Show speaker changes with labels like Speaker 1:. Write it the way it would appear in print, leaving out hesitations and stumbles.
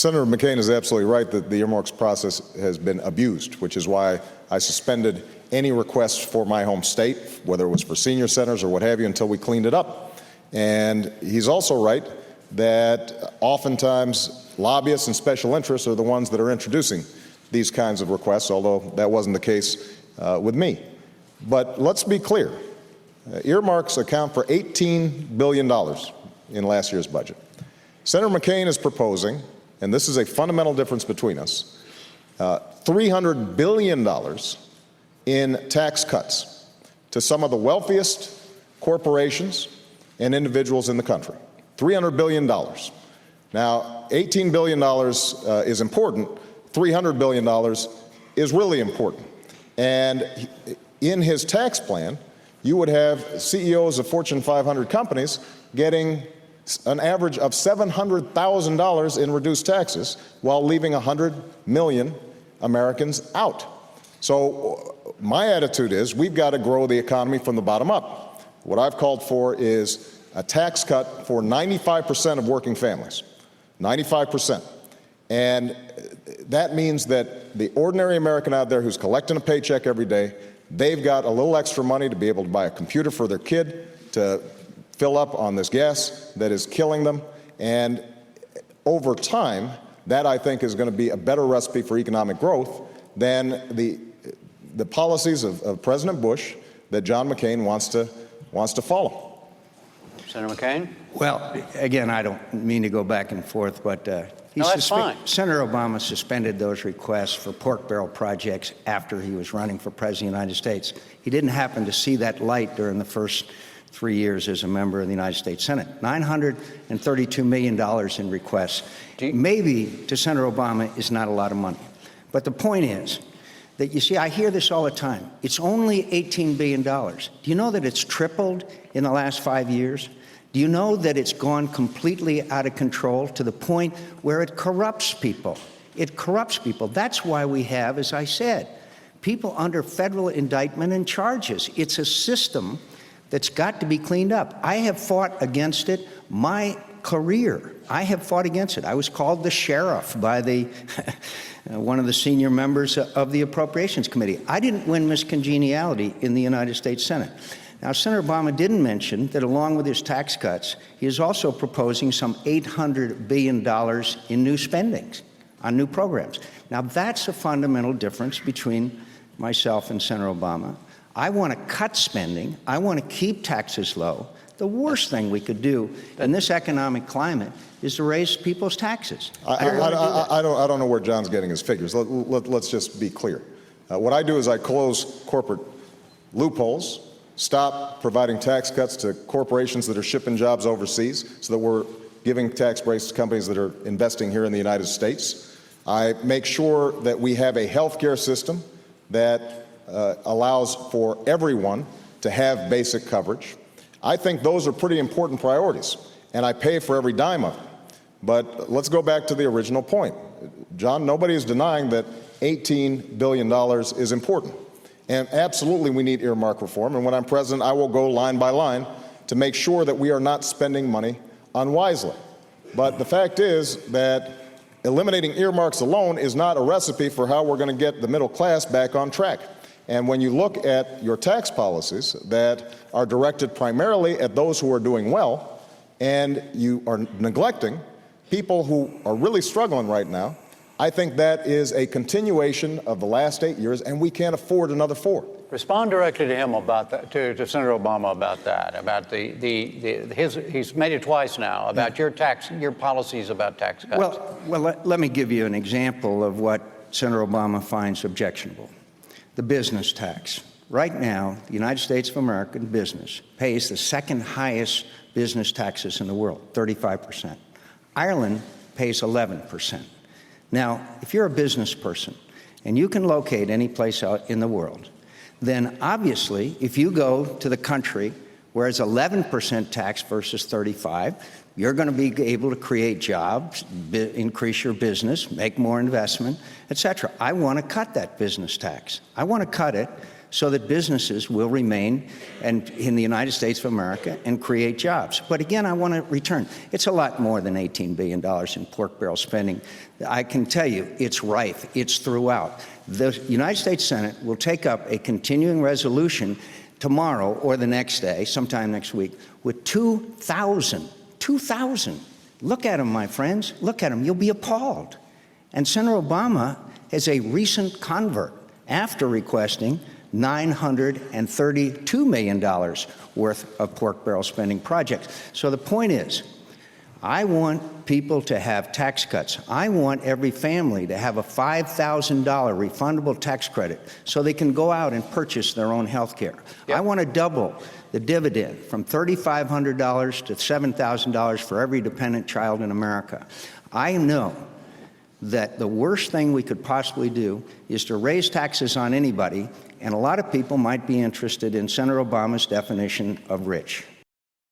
Speaker 1: Senator McCain is absolutely right that the earmarks process has been abused, which is why I suspended any requests for my home state, whether it was for senior centers or what have you, until we cleaned it up. And he's also right that oftentimes lobbyists and special interests are the ones that are introducing these kinds of requests, although that wasn't the case with me. But let's be clear. Earmarks account for $18 billion in last year's budget. Senator McCain is proposing, and this is a fundamental difference between us, $300 billion in tax cuts to some of the wealthiest corporations and individuals in the country. $300 billion. Now, $18 billion is important. $300 billion is really important. And in his tax plan, you would have CEOs of Fortune 500 companies getting an average of $700,000 in reduced taxes while leaving 100 million Americans out. So my attitude is we've got to grow the economy from the bottom up. What I've called for is a tax cut for 95% of working families, 95%. And that means that the ordinary American out there who's collecting a paycheck every day, they've got a little extra money to be able to buy a computer for their kid, to fill up on this gas that is killing them. And over time, that I think is going to be a better recipe for economic growth than the policies of President Bush that John McCain wants to follow.
Speaker 2: Senator McCain?
Speaker 3: Well, again, I don't mean to go back and forth, but
Speaker 2: no, that's fine.
Speaker 3: Senator Obama suspended those requests for pork barrel projects after he was running for President of the United States. He didn't happen to see that light during the first 3 years as a member of the United States Senate. $932 million in requests. Maybe to Senator Obama is not a lot of money. But the point is that, you see, I hear this all the time. It's only $18 billion. Do you know that it's tripled in the last 5 years? Do you know that it's gone completely out of control to the point where it corrupts people? It corrupts people. That's why we have, as I said, people under federal indictment and charges. It's a system that's got to be cleaned up. I have fought against it my career. I have fought against it. I was called the sheriff by the one of the senior members of the Appropriations Committee. I didn't win Miss Congeniality in the United States Senate. Now, Senator Obama didn't mention that along with his tax cuts, he is also proposing some $800 billion in new spendings on new programs. Now, that's a fundamental difference between myself and Senator Obama. I want to cut spending. I want to keep taxes low. The worst thing we could do in this economic climate is to raise people's taxes.
Speaker 1: I don't know where John's getting his figures. Let's just be clear. What I do is I close corporate loopholes, stop providing tax cuts to corporations that are shipping jobs overseas so that we're giving tax breaks to companies that are investing here in the United States. I make sure that we have a health care system that allows for everyone to have basic coverage. I think those are pretty important priorities, and I pay for every dime of it. But let's go back to the original point. John, nobody is denying that $18 billion is important. And absolutely we need earmark reform. And when I'm president, I will go line by line to make sure that we are not spending money unwisely. But the fact is that eliminating earmarks alone is not a recipe for how we're going to get the middle class back on track. And when you look at your tax policies that are directed primarily at those who are doing well, and you are neglecting people who are really struggling right now, I think that is a continuation of the last 8 years, and we can't afford another 4.
Speaker 2: Respond directly to him about that, to Senator Obama about that, about he's made it twice now, about your policies about tax cuts.
Speaker 3: Well, let me give you an example of what Senator Obama finds objectionable. The business tax. Right now, the United States of America business pays the second highest business taxes in the world, 35%. Ireland pays 11%. Now, if you're a business person and you can locate any place out in the world, then obviously, if you go to the country where it's 11% tax versus 35%, you're going to be able to create jobs, increase your business, make more investment, et cetera. I want to cut that business tax. I want to cut it so that businesses will remain in the United States of America and create jobs. But again, I want to return. It's a lot more than $18 billion in pork barrel spending. I can tell you it's rife. It's throughout. The United States Senate will take up a continuing resolution tomorrow or the next day, sometime next week, with 2,000. Look at them, my friends. Look at them. You'll be appalled. And Senator Obama is a recent convert after requesting $932 million worth of pork barrel spending projects. So the point is, I want people to have tax cuts. I want every family to have a $5,000 refundable tax credit so they can go out and purchase their own health care.
Speaker 2: Yep.
Speaker 3: I want to double the dividend from $3,500 to $7,000 for every dependent child in America. I know that the worst thing we could possibly do is to raise taxes on anybody, and a lot of people might be interested in Senator Obama's definition of rich.